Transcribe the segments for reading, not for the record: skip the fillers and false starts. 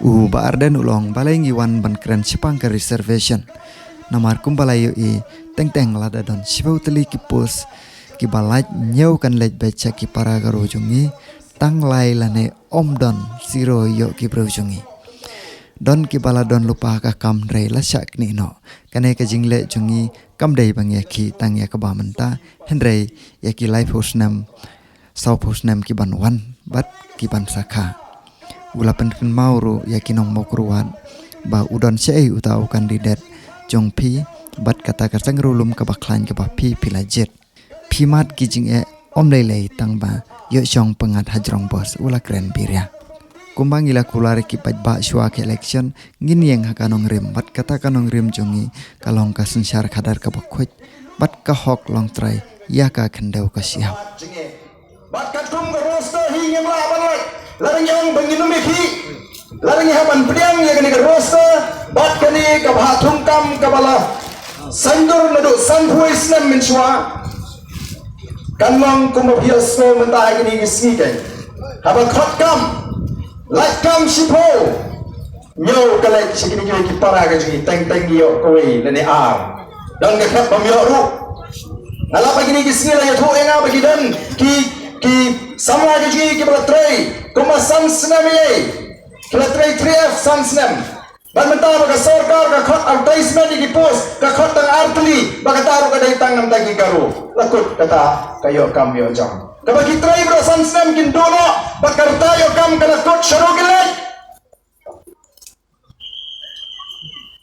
ba arden ulong balai ngiwan ban keren sipang ke reservation namar kumbalayo teng lada don sibau teli ki pos ki balaj nyau kan lej baca ki para garojungi tang lai lane om don zero yo ki brojungi don ki bala don lupa ka kam rei la syak ni no kane ka jingle jungi kam dei bang ya ki tang ya ka ba menta henrei ya ki life hosnam sau hosnam ki ban wan bat ki ban sakha ula pen mauru ya ki nong mokruan ba udon sei utau kandidat jong pi bat kata ka sangrulum ka baklan ka ba pi pilajet pi mat ki jing om lei tang ba yo chong pengat hajrong bos ula keren birya kumbang ila kulare ki ba shwa ke election ngin yang hakanong rim bat kata kanong rim jongi kalong ka sunsyar khadar ka bakhoj bat ka hok long trai ya ka khandau ka siap bat ka tum ka roster hi ngem la ban larang yang banginu mekhi larang ha ban priang ya ni ka roster bat ka ni ka bha thum kam ka bala sandur nadu sanhui islam min shwa kanwang kumabhiya so menta ni ngi kai haban khot kam like kam shipo nyo kalek sikini ki para ga ji teng yo koi lene ar dan ga khap bam yo ru nala pagi ni kisni la yathu enga bagi dan ki samla ga ji ki blatrai kuma sansnam ye blatrai 3f sansnam ban menta ba sarkar ka khot advertisement ki post ka khot tang artli ba ka taru ka dai tang nam tagi garu lakut kata kayo kam yo jam kabagi try bro sansnam kin dono bakarta yo kam kana kot sharo gele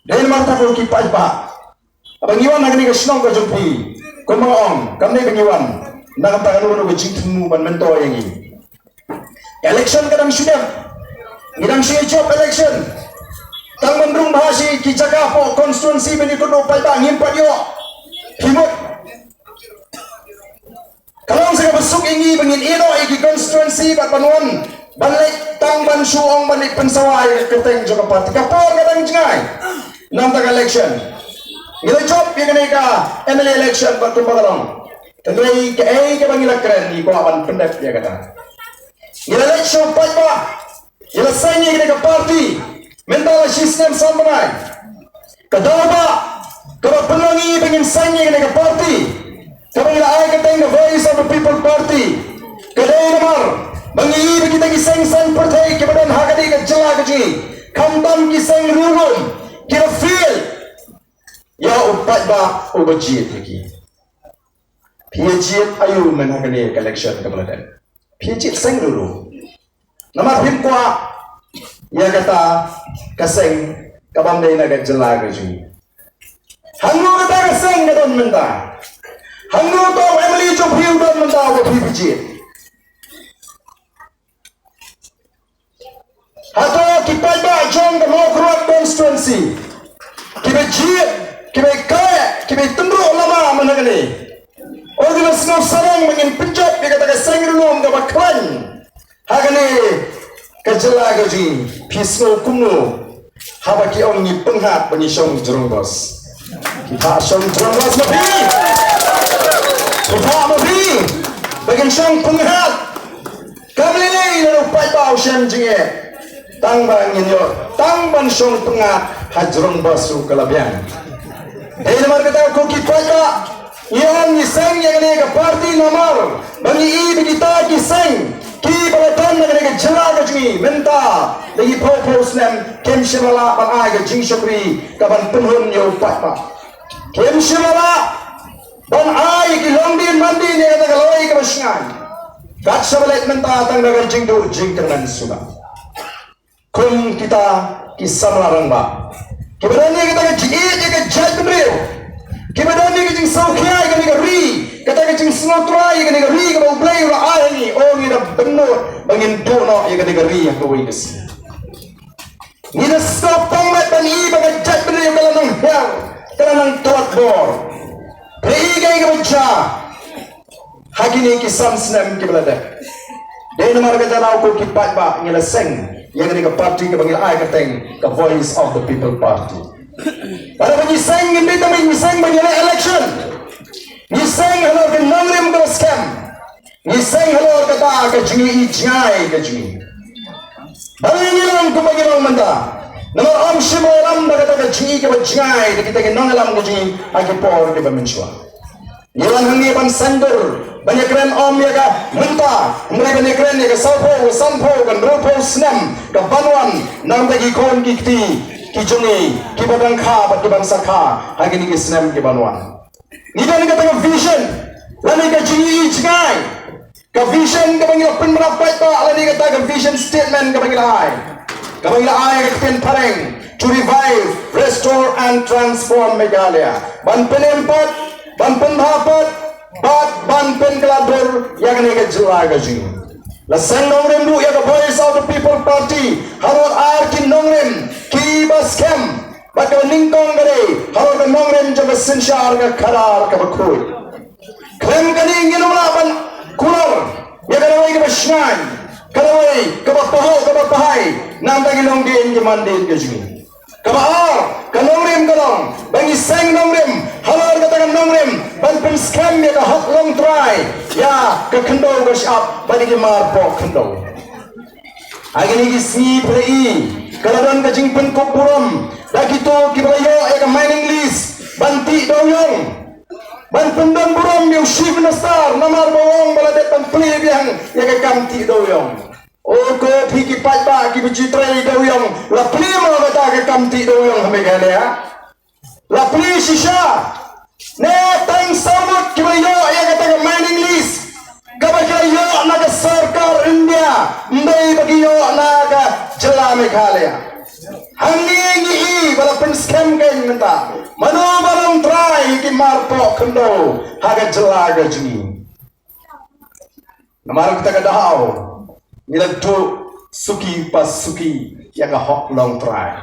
den marta ko ki pa abang iwan nagni ka snong ka jumpi kumong kamne bengiwan nakata kanu no jingmu ban mento yangi election kadang sudah ngidang siya job election tang mendung bahasi ki jaga po constituency beni ko pa ba ngimpat yo himut kalau saya besuk ingi bengin ino iki constituency bat panuan balik tang ban suong balik pensawai keteng juga parti kapor kadang jengai nam tak election ngila job yang kena ka MLA election bat tumbalong tenai ke bangila keren ni ko aban pendek dia kata ngila election pat ba ngila sanya kena ka parti mental system sampai kadaba kalau penangi bengin sanya kena ka parti Kapag ay katay na voice of the people party kaday namar bangi kita kiseng san pertai kebadan hakadi ka jela kaji kamtam kiseng rulum kira feel ya upat ba ubajit lagi pijit ayu men hakadi collection kebadan pijit seng dulu namar himkwa ya kata kaseng kabandai na ka jela kaji hangu kata kaseng kadon menta Hangu to Emily jo hiu don mentaw ko PPG. Hato kipai ba jong the Mokruat constituency. Kibe jit, kibe kaya, kibe tembro lama managani. Ordinas no sarang mangin penjat dia kata sengrilum ga baklan. Hagani kajela gaji pisno kumno. Habaki ong ni penghat bani song jurong bos. Kita song jurong bos mapi. Kita mapi bagian syang penghat kami ini lalu pai syang jinge tang bang inyo tang ban syang penghat hajrong basu kalabian ini mar kata ko ki pai yang niseng yang ini ke parti nomor bagi kita kiseng ki balatan negara jela gajmi menta lagi propose nem kem shimala ban ai ga jing shukri kaban penhun yo pai kem shimala ban ai ki longdin mandi ne kata kaloi ke basngan kat sabalet menta tang dagan jing do jing dengan suga kum kita kisah larang ba kibadani kita ke jii ke jat brio kibadani ke jing saukhya ke ni ri kata ke jing snotrai ke ni ri ke bau play ra ai ni oh ni da benur bangin do no ke ni ri ya ko wis ni da stop pangmat ban i baga jat brio kala nang hell kala nang tot bor Perigi ke baca Hakini ki samsnam ki belada Dena marga janau ko ki patba ngila seng yang ni ke parti ke bangil ai keteng ke voice of the people party pada bagi seng ngi tami ni seng bangil election ni seng halo ke nangrim ke scam ni seng halo kata ke jingi ijai ke jingi Balingilang kumagilang manda. Naman om shimaram daga daga ji ke bajngai kita ke nangalam ke ji agi por ke bamenswa. Yalan hangi ban sandur banyak keren om ya ka menta mulai banyak keren ya ka sampo kan ropo snam ka banwan nang bagi kon kikti ki jungi ki badang kha bat ki bangsa kha agi ni ki snam ki banwan. Ni dan ka tengah vision lani ka ji jngai ka vision ka bangila pin merapai ta lani ka ta ka vision statement ka bangila ai. Kapag ay katin pareng to revive, restore and transform Meghalaya. Ban penempot, ban pendhapat, ban penkelador yang ni kejela gaji. Lasang nongrem du yang voice of the people party harus arkin nongrem ki baskem. Baka ningkong gade harus ka nongrem jaba sinshar ka karar ka bakut. Krem kani nginula ban kular yang kanawai ka basngan. Kalawai kabapahay nang tagilong din jemandin gajmi kabaar kanongrim kalong bangi seng nongrim halar katakan nongrim ban pem scam ya ka hak long try ya ka kendo gashap bani ke marpo kendo agini gisni plei kaladan ka jingpen kopuram dagito kibayo e ka mining list banti doyong ban pendam buram yung shiv na star namar bawang baladet pan play yang ya ka kamti doyong o ko phiki patba ki bichitrai doyong la play mo bata ka kamti doyong Meghalaya la play shisha ne tang samut ki bayo ya ka ta mining list kabakayo na ka sarkar India ndai bagiyo na ka jela Meghalaya hangi bala pen scam kan minta mano barang try ki marpo kendo haga jelaga juni namar kita kadao nila to suki pas suki yang hok long try